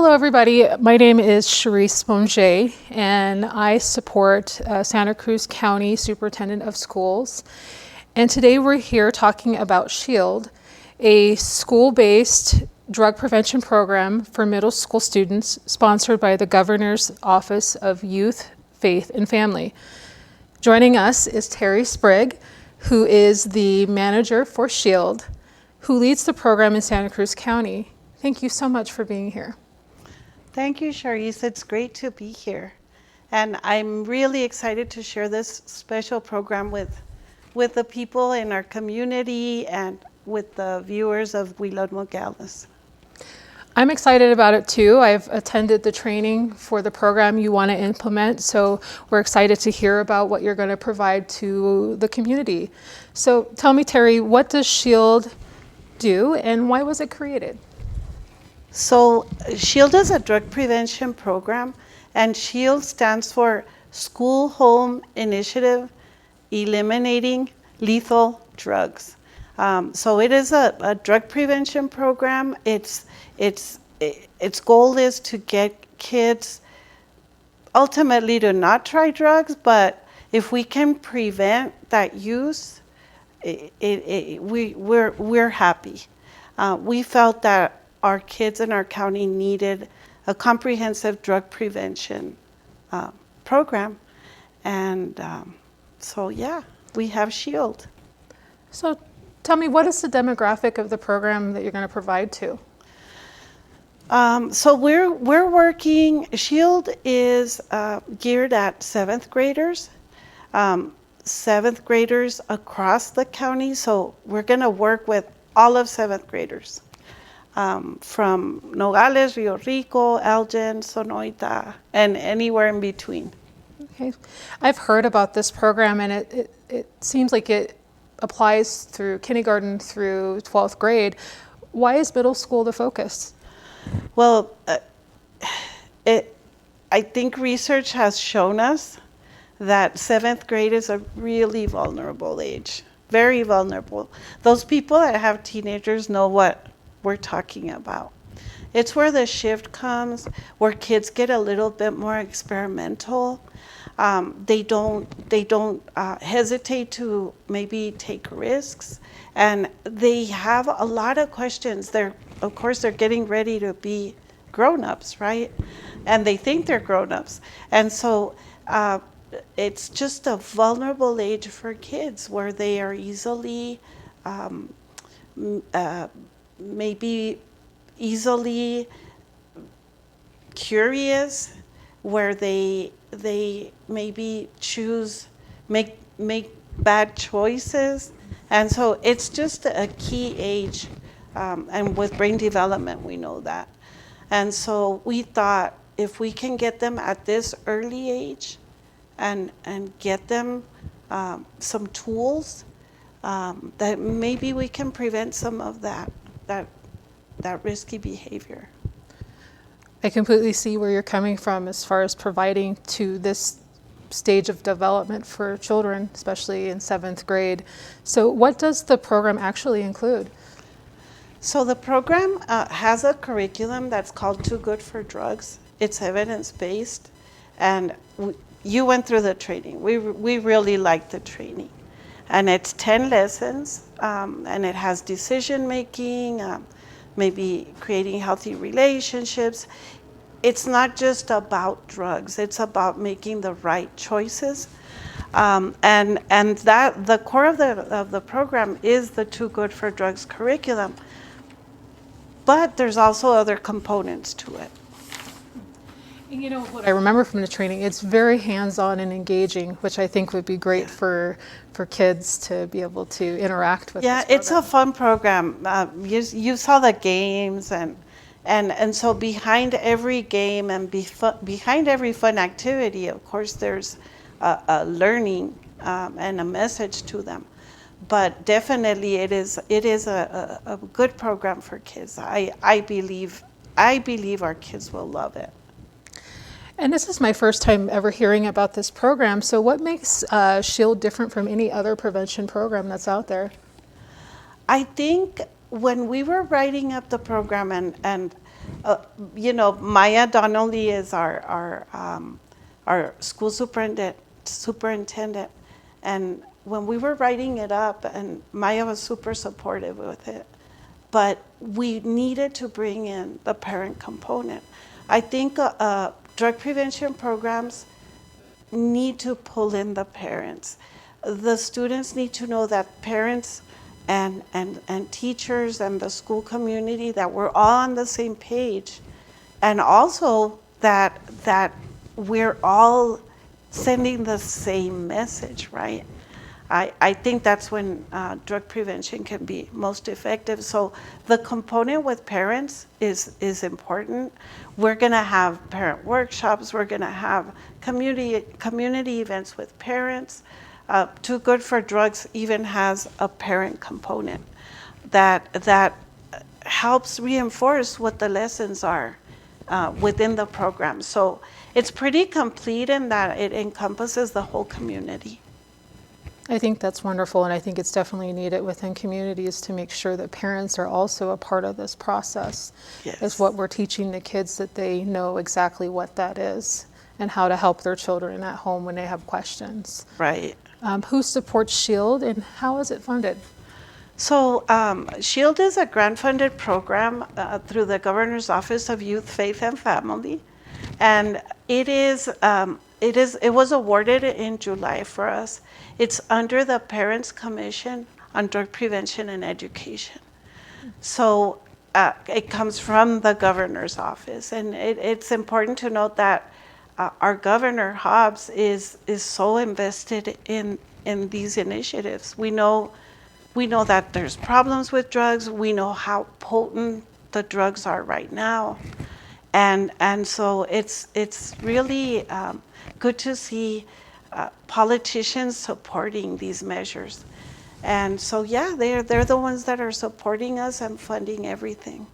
Hello, everybody. My name is Charisse Monge, and I support Santa Cruz County Superintendent of Schools. And today we're here talking about SHILD, a school-based drug prevention program for middle school students sponsored by the Governor's Office of Youth, Faith, and Family. Joining us is Terry Sprigg, who is the manager for SHILD, who leads the program in Santa Cruz County. Thank you so much for being here. Thank you, Charisse. It's great to be here. And I'm really excited to share this special program with the people in our community and with the viewers of Wilod Nogales. I'm excited about it too. I've attended the training for the program you want to implement, so we're excited to hear about what you're going to provide to the community. So tell me, Terry, what does SHILD do and why was it created? So SHILD is a drug prevention program, and SHILD stands for School Home Initiative Eliminating Lethal Drugs. So it is a drug prevention program. Its goal is to get kids ultimately to not try drugs, but if we can prevent that use, we're happy. We felt that our kids in our county needed a comprehensive drug prevention program. And so, yeah, we have SHILD. So tell me, what is the demographic of the program that you're going to provide to? So we're working, SHILD is geared at seventh graders across the county. So we're going to work with all of seventh graders. From Nogales, Rio Rico, Elgin, Sonoita, and anywhere in between. Okay. I've heard about this program, and it seems like it applies through kindergarten through 12th grade. Why is middle school the focus? Well, I think research has shown us that seventh grade is a really vulnerable age, very vulnerable. Those people that have teenagers know what we're talking about. It's where the shift comes, where kids get a little bit more experimental. They don't hesitate to maybe take risks, and they have a lot of questions. Of course, they're getting ready to be grown-ups, right? And they think they're grown-ups, and so it's just a vulnerable age for kids where they are easily maybe easily curious, where they maybe make bad choices. And so it's just a key age, and with brain development we know that. And so we thought if we can get them at this early age and get them some tools, that maybe we can prevent some of that risky behavior. I completely see where you're coming from as far as providing to this stage of development for children, especially in 7th grade. So what does the program actually include? So the program has a curriculum that's called Too Good for Drugs. It's evidence-based, and you went through the training. We really liked the training. And it's 10 lessons, and it has decision-making, maybe creating healthy relationships. It's not just about drugs, it's about making the right choices. And that the core of the program is the Too Good for Drugs curriculum. But there's also other components to it. And you know what I remember from the training, it's very hands-on and engaging, which I think would be great for kids to be able to interact with. Yeah, it's a fun program. You saw the games, and so behind every game and behind every fun activity, of course, there's a learning and a message to them. But definitely, it is a good program for kids. I believe our kids will love it. And this is my first time ever hearing about this program. So what makes SHILD different from any other prevention program that's out there? I think when we were writing up the program and Maya Donnelly is our school superintendent, and when we were writing it up, and Maya was super supportive with it, but we needed to bring in the parent component. I think drug prevention programs need to pull in the parents. The students need to know that parents and teachers and the school community, that we're all on the same page, and also that we're all sending the same message, right? I think that's when drug prevention can be most effective. So the component with parents is important. We're gonna have parent workshops. We're gonna have community events with parents. Too Good for Drugs even has a parent component that helps reinforce what the lessons are within the program. So it's pretty complete in that it encompasses the whole community. I think that's wonderful, and I think it's definitely needed within communities to make sure that parents are also a part of this process. Yes. Is what we're teaching the kids, that they know exactly what that is and how to help their children at home when they have questions. Right. Who supports SHILD and how is it funded? So SHILD is a grant-funded program through the Governor's Office of Youth, Faith, and Family, and it was awarded in July for us. It's under the Parents Commission on Drug Prevention and Education. So it comes from the Governor's Office, and it's important to note that our Governor Hobbs is so invested in these initiatives. We know that there's problems with drugs. We know how potent the drugs are right now, and so it's really good to see politicians supporting these measures. And so yeah, they're the ones that are supporting us and funding everything.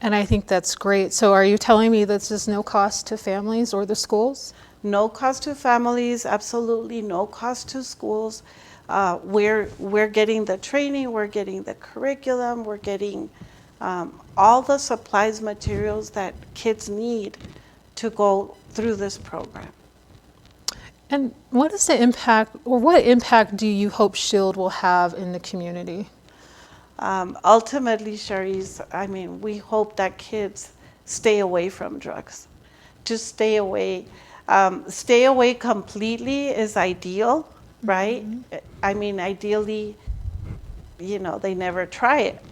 And I think that's great. So are you telling me that this is no cost to families or the schools? No cost to families, absolutely no cost to schools. We're getting the training, we're getting the curriculum, we're getting all the supplies, materials that kids need to go through this program. And what is the impact, or what impact do you hope SHILD will have in the community? Ultimately, Charisse, I mean, we hope that kids stay away from drugs. Just stay away. Stay away completely is ideal, right? Mm-hmm. I mean, ideally, they never try it.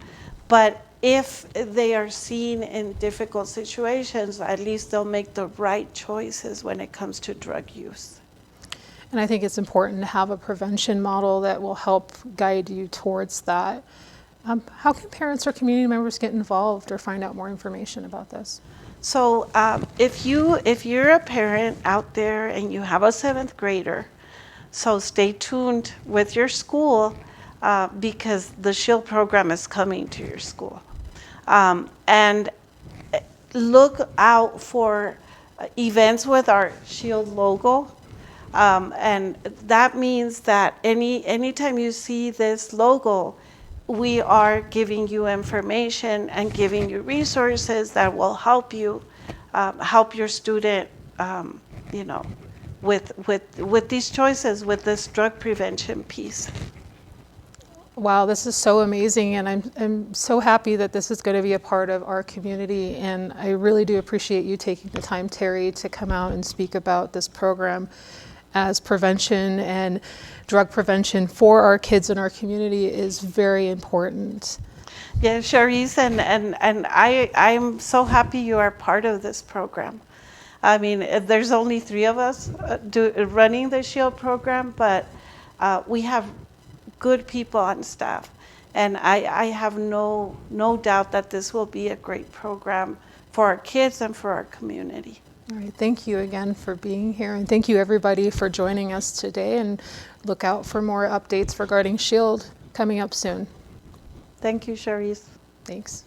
But if they are seen in difficult situations, at least they'll make the right choices when it comes to drug use. And I think it's important to have a prevention model that will help guide you towards that. How can parents or community members get involved or find out more information about this? So if you're a parent out there and you have a 7th grader, so stay tuned with your school because the SHILD program is coming to your school. And look out for events with our SHILD logo. And that means that anytime you see this logo, we are giving you information and giving you resources that will help you help your student, with these choices, with this drug prevention piece. Wow, this is so amazing, and I'm so happy that this is going to be a part of our community, and I really do appreciate you taking the time, Terry, to come out and speak about this program, as prevention and drug prevention for our kids in our community is very important. Yeah, Charisse, and I'm so happy you are part of this program. I mean, there's only 3 of us running the SHILD program, but we have good people on staff. And I have no doubt that this will be a great program for our kids and for our community. All right, thank you again for being here, and thank you everybody for joining us today, and look out for more updates regarding SHILD coming up soon. Thank you, Charisse. Thanks.